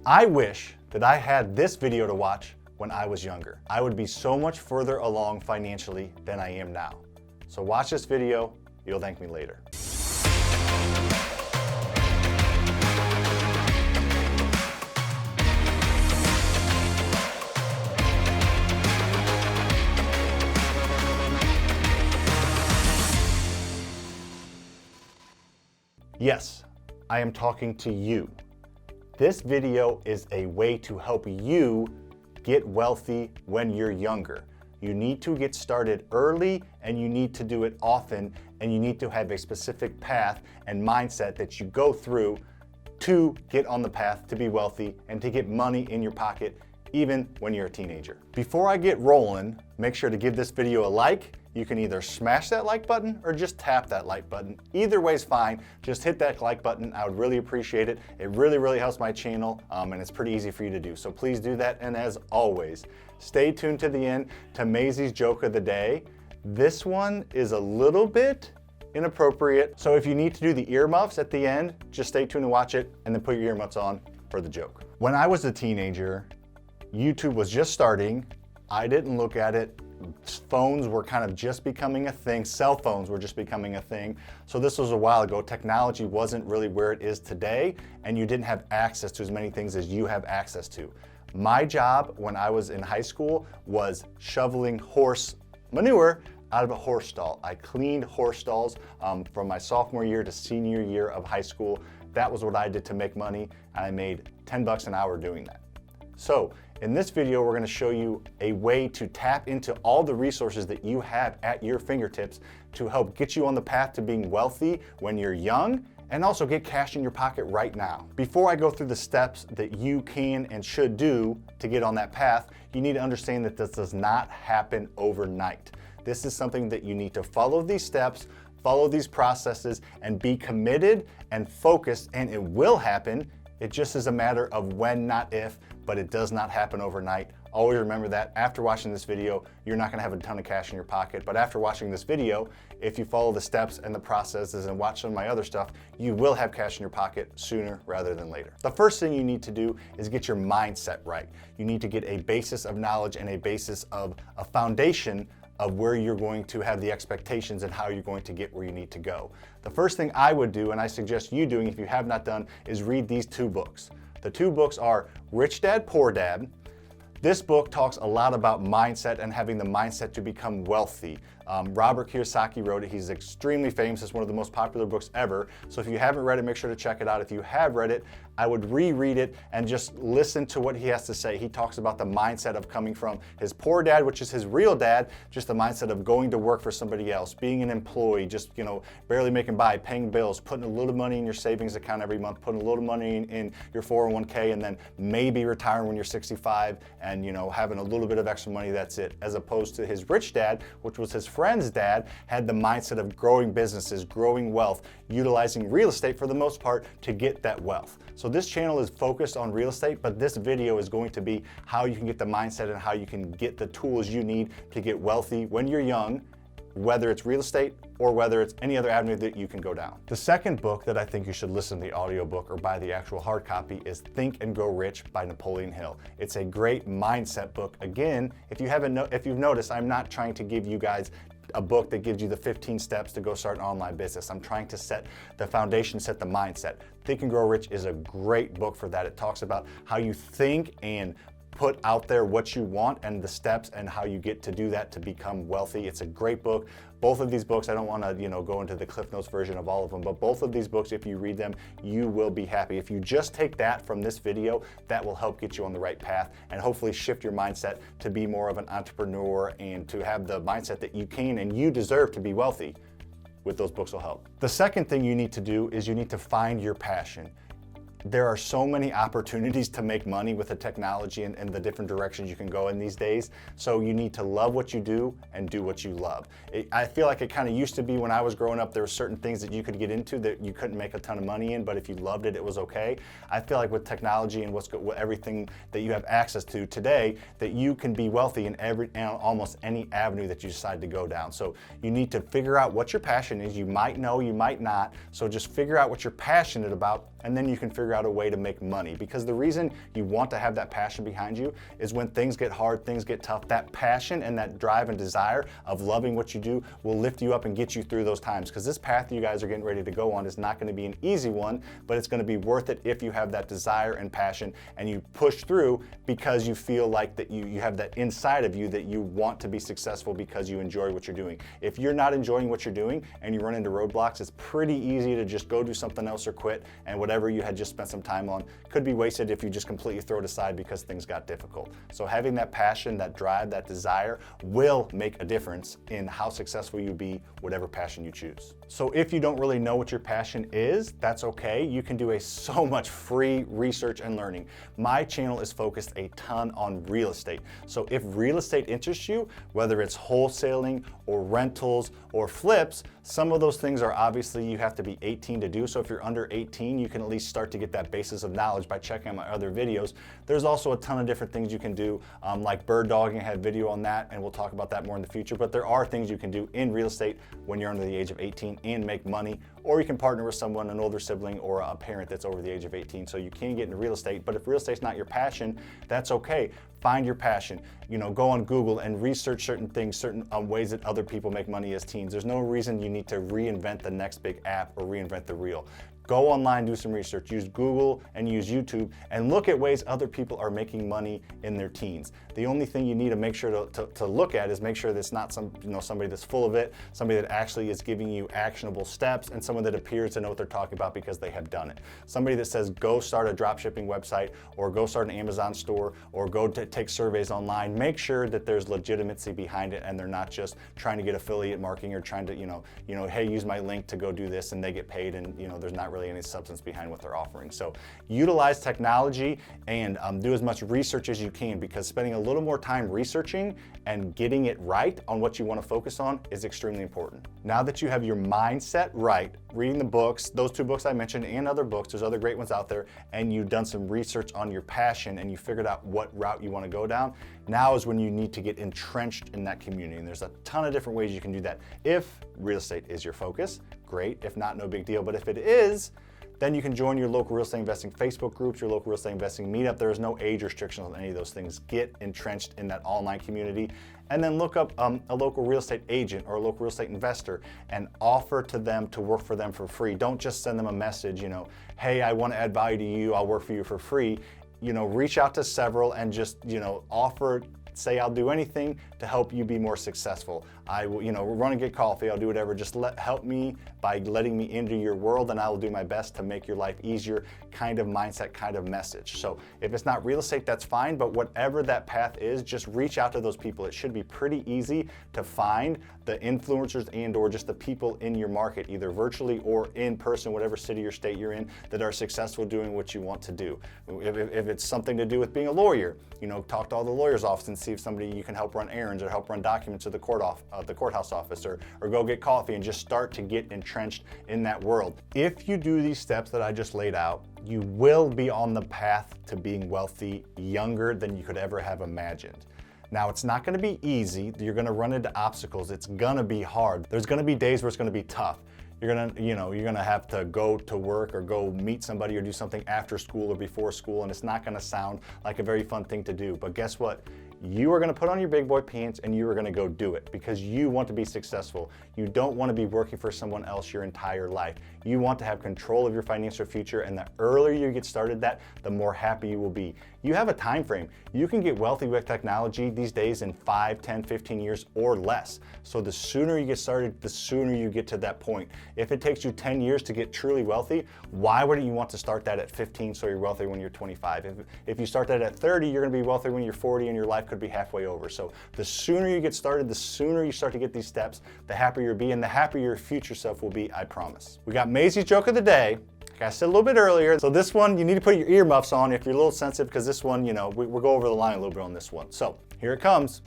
I wish that I had this video to watch when I was younger. I would be so much further along financially than I am now. So watch this video, you'll thank me later. Yes, I am talking to you. This video is a way to help you get wealthy when you're younger. You need to get started early and you need to do it often, and you need to have a specific path and mindset that you go through to get on the path to be wealthy and to get money in your pocket even when you're a teenager. Before I get rolling, make sure to give this video a like. You can either smash that like button or just tap that like button. Either way is fine. Just hit that like button. I would really appreciate it. It really helps my channel, and it's pretty easy for you to do. So please do that. And as always, stay tuned to the end to Maisie's joke of the day. This one is a little bit inappropriate. So if you need to do the earmuffs at the end, just stay tuned and watch it and then put your earmuffs on for the joke. When I was a teenager, YouTube was just starting. I didn't look at it. Phones were kind of just becoming a thing. Cell phones were just becoming a thing. So this was a while ago. Technology wasn't really where it is today, and you didn't have access to as many things as you have access to. My job when I was in high school was shoveling horse manure out of a horse stall. I cleaned horse stalls from my sophomore year to senior year of high school. That was what I did to make money, and I made 10 bucks an hour doing that. So in this video, we're going to show you a way to tap into all the resources that you have at your fingertips to help get you on the path to being wealthy when you're young, and also get cash in your pocket right now. Before I go through the steps that you can and should do to get on that path, you need to understand that this does not happen overnight. This is something that you need to follow these steps, follow these processes, and be committed and focused, and it will happen. It just is a matter of when, not if, but it does not happen overnight. Always remember that. After watching this video, you're not gonna have a ton of cash in your pocket, but after watching this video, if you follow the steps and the processes and watch some of my other stuff, you will have cash in your pocket sooner rather than later. The first thing you need to do is get your mindset right. You need to get a basis of knowledge and a basis of a foundation of where you're going to have the expectations and how you're going to get where you need to go. The first thing I would do, and I suggest you doing if you have not done, is read these two books. The two books are Rich Dad, Poor Dad. This book talks a lot about mindset and having the mindset to become wealthy. Robert Kiyosaki wrote it. He's extremely famous. It's one of the most popular books ever. So if you haven't read it, make sure to check it out. If you have read it, I would reread it and just listen to what he has to say. He talks about the mindset of coming from his poor dad, which is his real dad, just the mindset of going to work for somebody else, being an employee, just barely making by, paying bills, putting a little money in your savings account every month, putting a little money in your 401k, and then maybe retiring when you're 65 and having a little bit of extra money, that's it. As opposed to his rich dad, which was his friend's dad, had the mindset of growing businesses, growing wealth, utilizing real estate for the most part to get that wealth. So this channel is focused on real estate, but this video is going to be how you can get the mindset and how you can get the tools you need to get wealthy when you're young, whether it's real estate or whether it's any other avenue that you can go down. The second book that I think you should listen to the audiobook or buy the actual hard copy is Think and Grow Rich by Napoleon Hill. It's a great mindset book. Again, if you've noticed, I'm not trying to give you guys a book that gives you the 15 steps to go start an online business. I'm trying to set the foundation, set the mindset. Think and Grow Rich is a great book for that. It talks about how you think and put out there what you want and the steps and how you get to do that to become wealthy. It's a great book. Both of these books, I don't want to go into the Cliff Notes version of all of them, but both of these books, if you read them, you will be happy. If you just take that from this video, that will help get you on the right path and hopefully shift your mindset to be more of an entrepreneur and to have the mindset that you can and you deserve to be wealthy. With those books will help. The second thing you need to do is you need to find your passion. There are so many opportunities to make money with the technology and the different directions you can go in these days. So you need to love what you do and do what you love. I feel like it kind of used to be when I was growing up, there were certain things that you could get into that you couldn't make a ton of money in, but if you loved it, it was okay. I feel like with technology and with everything that you have access to today, that you can be wealthy in almost any avenue that you decide to go down. So you need to figure out what your passion is. You might know, you might not. So just figure out what you're passionate about, and then you can figure figure out a way to make money. Because the reason you want to have that passion behind you is when things get hard, things get tough, that passion and that drive and desire of loving what you do will lift you up and get you through those times. Because this path you guys are getting ready to go on is not going to be an easy one, but it's going to be worth it if you have that desire and passion and you push through because you feel like that you have that inside of you that you want to be successful because you enjoy what you're doing. If you're not enjoying what you're doing and you run into roadblocks, it's pretty easy to just go do something else or quit, and whatever you had just spent some time on could be wasted if you just completely throw it aside because things got difficult. So having that passion, that drive, that desire will make a difference in how successful you be, whatever passion you choose. So if you don't really know what your passion is, that's okay. You can do so much free research and learning. My channel is focused a ton on real estate. So if real estate interests you, whether it's wholesaling or rentals or flips, some of those things are obviously you have to be 18 to do. So if you're under 18, you can at least start to get that basis of knowledge by checking out my other videos. There's also a ton of different things you can do, like bird dogging. I had a video on that, and we'll talk about that more in the future. But there are things you can do in real estate when you're under the age of 18 and make money, or you can partner with someone, an older sibling or a parent that's over the age of 18. So you can get into real estate, but if real estate's not your passion, that's okay. Find your passion. Go on Google and research certain things, certain ways that other people make money as teens. There's no reason you need to reinvent the next big app or reinvent the wheel. Go online, do some research, use Google and use YouTube, and look at ways other people are making money in their teens. The only thing you need to make sure to look at is make sure that it's not somebody that's full of it, somebody that actually is giving you actionable steps, and someone that appears to know what they're talking about because they have done it. Somebody that says go start a dropshipping website, or go start an Amazon store, or go take surveys online. Make sure that there's legitimacy behind it and they're not just trying to get affiliate marketing or trying to hey, use my link to go do this, and they get paid, and there's not really any substance behind what they're offering. So utilize technology and do as much research as you can, because spending a little more time researching and getting it right on what you want to focus on is extremely important. Now that you have your mindset right, reading the books, those 2 books I mentioned and other books, there's other great ones out there, and you've done some research on your passion and you figured out what route you want to go down, now is when you need to get entrenched in that community. And there's a ton of different ways you can do that. If real estate is your focus, great. If not, no big deal. But if it is, then you can join your local real estate investing Facebook groups, your local real estate investing meetup. There is no age restrictions on any of those things. Get entrenched in that online community, and then look up a local real estate agent or a local real estate investor and offer to them to work for them for free. Don't just send them a message, hey, I want to add value to you, I'll work for you for free. Reach out to several and just, offer, say I'll do anything to help you be more successful. I will, we're going to get coffee, I'll do whatever. Just help me by letting me into your world, and I will do my best to make your life easier, kind of mindset, kind of message. So if it's not real estate, that's fine, but whatever that path is, just reach out to those people. It should be pretty easy to find the influencers and or just the people in your market, either virtually or in person, whatever city or state you're in, that are successful doing what you want to do. If it's something to do with being a lawyer, talk to all the lawyers' office and see if somebody you can help run errands or help run documents at the courthouse office, or go get coffee and just start to get entrenched in that world. If you do these steps that I just laid out, you will be on the path to being wealthy younger than you could ever have imagined. Now, it's not going to be easy. You're going to run into obstacles. It's going to be hard. There's going to be days where it's going to be tough. You're gonna have to go to work or go meet somebody or do something after school or before school, and it's not gonna sound like a very fun thing to do. But guess what? You are gonna put on your big boy pants and you are gonna go do it because you want to be successful. You don't want to be working for someone else your entire life. You want to have control of your financial future, and the earlier you get started that, the more happy you will be. You have a time frame. You can get wealthy with technology these days in 5, 10, 15 years or less. So the sooner you get started, the sooner you get to that point. If it takes you 10 years to get truly wealthy, why wouldn't you want to start that at 15 so you're wealthy when you're 25? If you start that at 30, you're gonna be wealthy when you're 40 and your life could be halfway over. So the sooner you get started, the sooner you start to get these steps, the happier you'll be and the happier your future self will be, I promise. We got Maisie's joke of the day. Like I said a little bit earlier, so this one, you need to put your earmuffs on if you're a little sensitive, because this one, we'll go over the line a little bit on this one. So here it comes.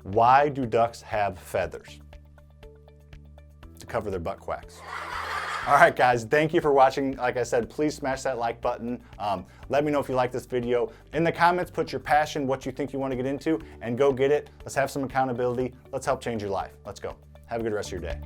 Why do ducks have feathers? To cover their butt quacks. All right, guys, thank you for watching. Like I said, please smash that like button. Let me know if you like this video. In the comments, put your passion, what you think you want to get into, and go get it. Let's have some accountability. Let's help change your life. Let's go. Have a good rest of your day.